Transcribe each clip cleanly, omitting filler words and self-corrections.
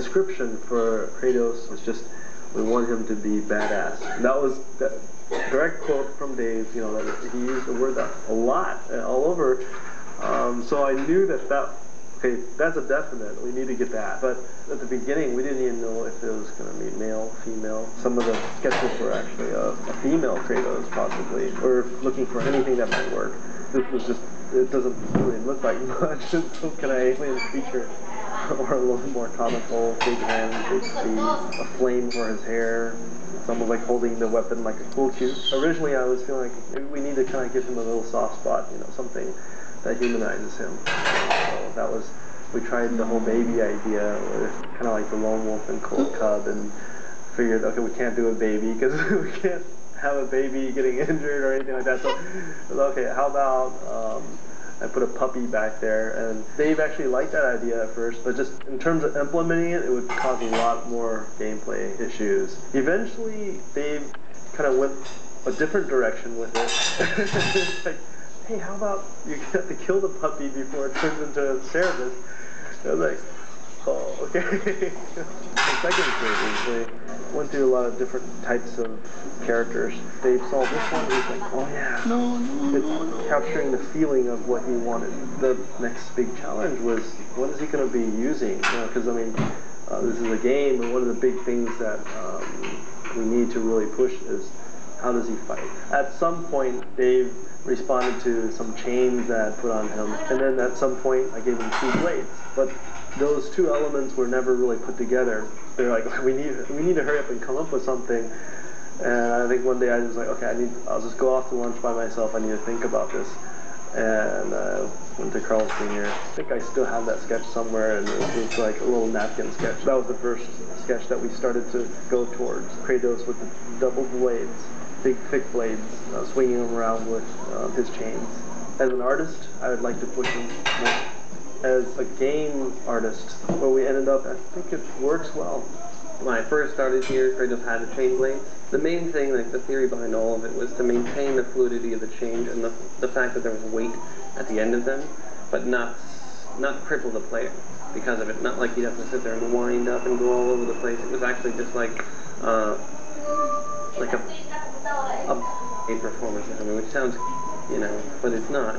description for Kratos was just, we want him to be badass. That was the direct quote from Dave, you know, that he used the word that a lot, all over. So I knew that okay, that's a definite, we need to get that. But at the beginning, we didn't even know if it was going to be male, female. Some of the sketches were actually a female Kratos, possibly, or looking for anything that might work. This was just, it doesn't really look like much. So can I alien creature? Or a little more comical, big hands, big feet, a flame for his hair, someone like holding the weapon like a cool cute. Originally I was feeling like maybe we need to kind of give him a little soft spot, you know, something that humanizes him. So that was, we tried the whole baby idea, with kind of like the lone wolf and cold cub, and figured, okay, we can't do a baby because we can't have a baby getting injured or anything like that. So, okay, how about I put a puppy back there, and Dave actually liked that idea at first, but just in terms of implementing it, it would cause a lot more gameplay issues. Eventually, Dave kind of went a different direction with it. It's like, hey, how about you have to kill the puppy before it turns into a Cerebus? I was like, oh, okay. The second stage, they went through a lot of different types of characters. Dave saw this one, he was like, oh yeah, it's capturing the feeling of what he wanted. The next big challenge was, what is he going to be using? Because, I mean, this is a game, and one of the big things that we need to really push is, how does he fight? At some point, Dave responded to some chains that I put on him, and then at some point, I gave him 2 blades. But those 2 elements were never really put together. They're like, we need to hurry up and come up with something. And I think one day I was like, okay, I'll just go off to lunch by myself. I need to think about this. And went to Carl's Jr. I think I still have that sketch somewhere, and it was like a little napkin sketch. That was the first sketch that we started to go towards. Kratos with the double blades, big thick blades, swinging them around with his chains. As an artist, I would like to push him more. As a game artist, where we ended up, I think it works well. When I first started here, Kratos had a chain blade. The main thing, like the theory behind all of it, was to maintain the fluidity of the chain and the fact that there was weight at the end of them, but not cripple the player because of it. Not like you'd have to sit there and wind up and go all over the place. It was actually just like a performance, which sounds, you know, but it's not.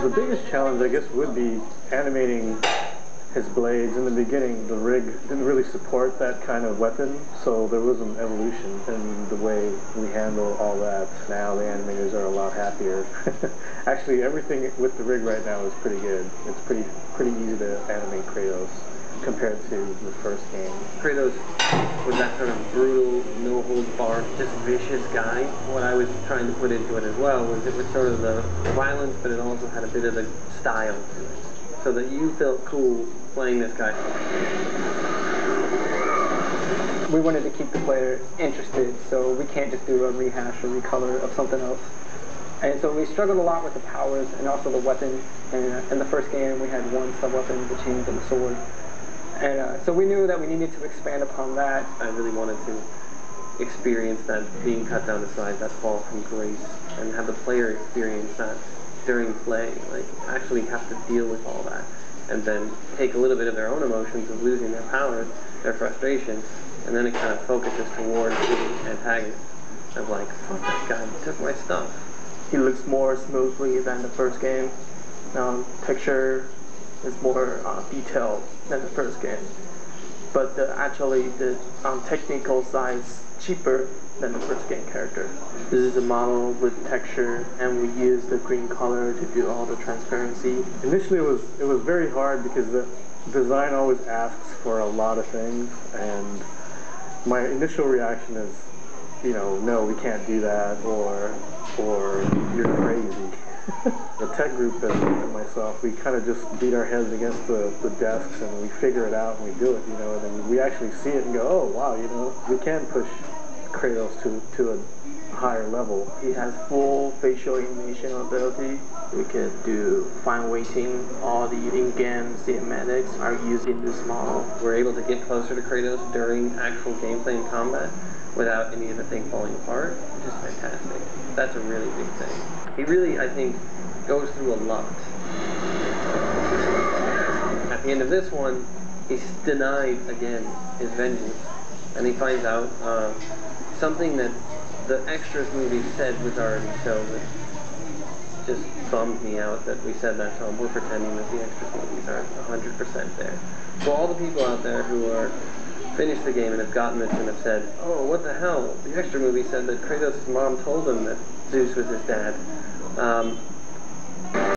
The biggest challenge, I guess, would be animating his blades. In the beginning, the rig didn't really support that kind of weapon, so there was an evolution in the way we handle all that. Now the animators are a lot happier. Actually, everything with the rig right now is pretty good. It's pretty easy to animate Kratos compared to the first game. Kratos was that sort of brutal, no-holds-barred, just vicious guy. What I was trying to put into it as well was it was sort of the violence, but it also had a bit of the style to it, so that you felt cool playing this guy. We wanted to keep the player interested, so we can't just do a rehash or recolor of something else. And so we struggled a lot with the powers and also the weapon. And in the first game, we had 1 sub-weapon, the chains and the sword. And so we knew that we needed to expand upon that. I really wanted to experience that being cut down to size, that fall from grace, and have the player experience that during play, like actually have to deal with all that, and then take a little bit of their own emotions of losing their powers, their frustration, and then it kind of focuses towards the antagonist of like, fuck that guy, he took my stuff. He looks more smoothly than the first game. Texture is more detailed than the first game, but actually the technical side is cheaper than the first game character. This is a model with texture, and we use the green color to do all the transparency. Initially it was very hard because the design always asks for a lot of things, and my initial reaction is, you know, no, we can't do that, or you're crazy. The tech group and myself, we kind of just beat our heads against the desks, and we figure it out and we do it, you know, and then we actually see it and go, oh wow, you know, we can push Kratos to a higher level. He has full facial animation ability. We could do fine weighting. All the in-game cinematics are used in this model. We're able to get closer to Kratos during actual gameplay and combat without any of the thing falling apart, which is fantastic. That's a really big thing. He really, I think, goes through a lot. At the end of this one, he's denied again his vengeance, and he finds out something that the extras movie said was already shown. That just bummed me out that we said that to him. We're pretending that the extras movies aren't 100% there. So all the people out there who are finished the game and have gotten this and have said, oh, what the hell? The extra movie said that Kratos' mom told him that Zeus was his dad.